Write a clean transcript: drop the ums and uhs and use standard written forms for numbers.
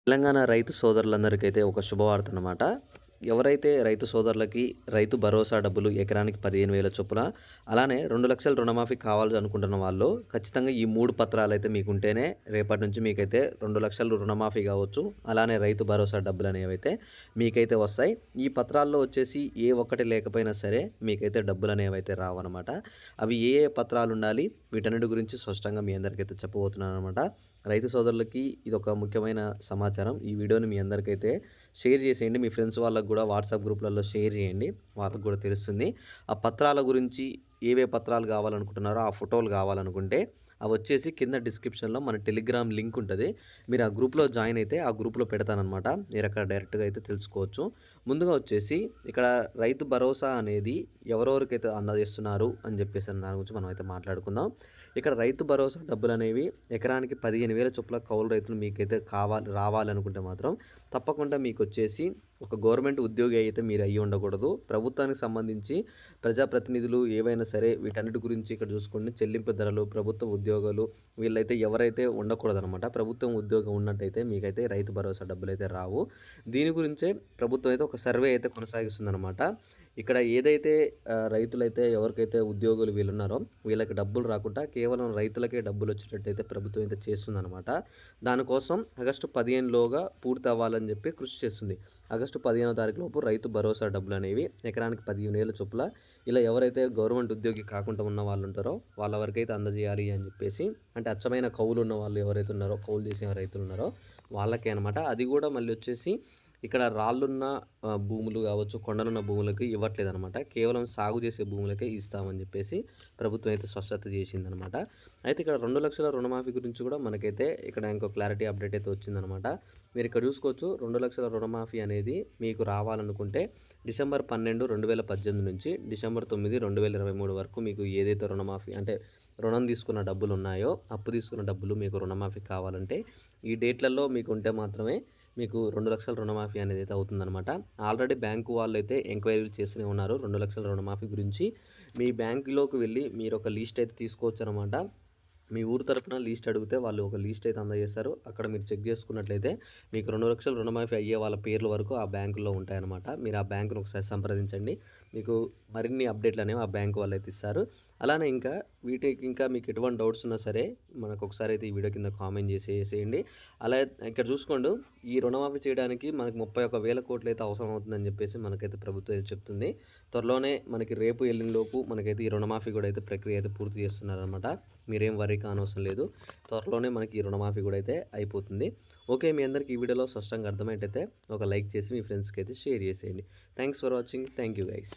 తెలంగాణ రైతు సోదరులందరికైతే ఒక శుభవార్త అనమాట. ఎవరైతే రైతు సోదరులకి రైతు భరోసా డబ్బులు ఎకరానికి 15,000 చొప్పున, అలానే 2,00,000 రుణమాఫీ కావాలి అనుకుంటున్న వాళ్ళు ఖచ్చితంగా ఈ 3 పత్రాలైతే మీకుంటేనే రేపటి నుంచి మీకైతే 2,00,000 రుణమాఫీ కావచ్చు. అలానే రైతు భరోసా డబ్బులనేవైతే మీకైతే వస్తాయి. ఈ పత్రాల్లో వచ్చేసి ఏ ఒక్కటి లేకపోయినా సరే మీకైతే డబ్బులనేవైతే రావన్నమాట. అవి ఏ ఏ పత్రాలుండాలి వీటన్నిటి గురించి స్పష్టంగా మీ అందరికైతే చెప్పబోతున్నాననమాట. రైతు సోదరులకి ఇదొక ముఖ్యమైన సమాచారం. ఈ వీడియోని మీ అందరికైతే షేర్ చేసేయండి. మీ ఫ్రెండ్స్ వాళ్ళకి కూడా వాట్సాప్ గ్రూప్‌లలో షేర్ చేయండి. వాళ్ళకి కూడా తెలుస్తుంది. ఆ పత్రాల గురించి ఏవే పత్రాలు కావాలనుకుంటున్నారో, ఆ ఫోటోలు కావాలనుకుంటే అవొచ్చేసి కింద డిస్క్రిప్షన్‌లో మన టెలిగ్రామ్ లింక్ ఉంటది. మీరు ఆ గ్రూప్‌లో జాయిన్ అయితే ఆ గ్రూప్‌లో పెడతాననమాట. మీరక్కడ డైరెక్ట్‌గా అయితే తెలుసుకోవచ్చు. ముందుగా వచ్చేసి ఇక్కడ రైతు భరోసా అనేది ఎవరెవరికైతే అందజేస్తున్నారు అని చెప్పేసి దాని గురించి మనం అయితే మాట్లాడుకుందాం. ఇక్కడ రైతు భరోసా డబ్బులనేవి ఎకరానికి 15,000 చొప్పున కౌలు రైతులు మీకైతే రావాలనుకుంటే మాత్రం తప్పకుండా మీకొచ్చేసి ఒక గవర్నమెంట్ ఉద్యోగి అయితే మీరు అయ్యి ఉండకూడదు. ప్రభుత్వానికి సంబంధించి ప్రజాప్రతినిధులు ఏవైనా సరే వీటన్నిటి గురించి ఇక్కడ చూసుకోండి. చెల్లింపు ధరలు, ప్రభుత్వ ఉద్యోగాలు వీళ్ళైతే ఎవరైతే ఉండకూడదనమాట. ప్రభుత్వం ఉద్యోగం ఉన్నట్టయితే మీకైతే రైతు భరోసా డబ్బులైతే రావు. దీని గురించే ప్రభుత్వం అయితే ఒక సర్వే అయితే కొనసాగిస్తుందనమాట. ఇక్కడ ఏదైతే రైతులైతే ఎవరికైతే ఉద్యోగులు వీళ్ళున్నారో వీళ్ళకి డబ్బులు రాకుండా కేవలం రైతులకే డబ్బులు వచ్చేటట్టయితే ప్రభుత్వం అయితే చేస్తుందనమాట. దానికోసం ఆగస్టు 15లోగా పూర్తి అవ్వాలని చెప్పి కృషి చేస్తుంది. ఆగస్టు 15వ తారీఖు లోపు రైతు భరోసా డబ్బులు అనేవి ఎకరానికి 15,000 చొప్పున ఇలా ఎవరైతే గవర్నమెంట్ ఉద్యోగి కాకుండా ఉన్న వాళ్ళు ఉంటారో వాళ్ళ వరకైతే అందజేయాలి అని చెప్పేసి, అంటే అచ్చమైన కౌలు ఉన్న వాళ్ళు ఎవరైతే ఉన్నారో, కౌలు చేసే రైతులు ఉన్నారో వాళ్ళకే అనమాట. అది కూడా మళ్ళీ వచ్చేసి ఇక్కడ రాళ్ళున్న భూములు కావచ్చు, కొండలున్న భూములకి ఇవ్వట్లేదనమాట. కేవలం సాగు చేసే భూములకే ఇస్తామని చెప్పేసి ప్రభుత్వం అయితే స్పష్టత చేసిందనమాట. అయితే ఇక్కడ 2,00,000 రుణమాఫీ గురించి కూడా మనకైతే ఇక్కడ ఇంకో క్లారిటీ అప్డేట్ అయితే వచ్చిందనమాట. మీరు ఇక్కడ చూసుకోవచ్చు. 2,00,000 రుణమాఫీ అనేది మీకు రావాలనుకుంటే డిసెంబర్ 12, 2018 నుంచి డిసెంబర్ 9, 2023 వరకు మీకు ఏదైతే రుణమాఫీ అంటే రుణం తీసుకున్న డబ్బులు ఉన్నాయో, అప్పు తీసుకున్న డబ్బులు మీకు రుణమాఫీ కావాలంటే ఈ డేట్లలో మీకు ఉంటే మాత్రమే మీకు 2,00,000 రుణమాఫీ అనేది అయితే అవుతుందనమాట. ఆల్రెడీ బ్యాంకు వాళ్ళైతే ఎంక్వైరీలు చేస్తూనే ఉన్నారు 2,00,000 రుణమాఫీ గురించి. మీ బ్యాంకులోకి వెళ్ళి మీరు ఒక లిస్ట్ అయితే తీసుకోవచ్చు అనమాట. మీ ఊరు తరపున లీస్ట్ అడిగితే వాళ్ళు ఒక లీస్ట్ అయితే అందజేస్తారు. అక్కడ మీరు చెక్ చేసుకున్నట్లయితే మీకు 2,00,000 రుణమాఫీ అయ్యే వాళ్ళ పేర్ల వరకు ఆ బ్యాంకులో ఉంటాయన్నమాట. మీరు ఆ బ్యాంకును ఒకసారి సంప్రదించండి. మీకు మరిన్ని అప్డేట్లు అనేవి ఆ బ్యాంకు వాళ్ళు అయితే ఇస్తారు. అలానే ఇంకా వీటికి ఇంకా మీకు ఎటువంటి డౌట్స్ ఉన్నా సరే మనకు ఒకసారి అయితే ఈ వీడియో కింద కామెంట్ చేసేయండి. అలా ఇక్కడ చూసుకోండి, ఈ రుణమాఫీ చేయడానికి మనకు 31,000 కోట్లు అయితే అవసరం అవుతుందని చెప్పేసి మనకైతే ప్రభుత్వం అయితే చెప్తుంది. త్వరలోనే మనకి రేపు ఎల్లుండిలోపు మనకైతే ఈ రుణమాఫీ కూడా అయితే ప్రక్రియ అయితే పూర్తి చేస్తున్నారనమాట. మీరేం వరీ కానవసరం లేదు. త్వరలోనే మనకి ఈ రుణమాఫీ కూడా అయితే అయిపోతుంది. ఓకే, మీ అందరికీ ఈ వీడియోలో స్పష్టంగా అర్థమయ్యేటైతే ఒక లైక్ చేసి మీ ఫ్రెండ్స్కి అయితే షేర్ చేసేయండి. Thanks for watching. Thank you guys.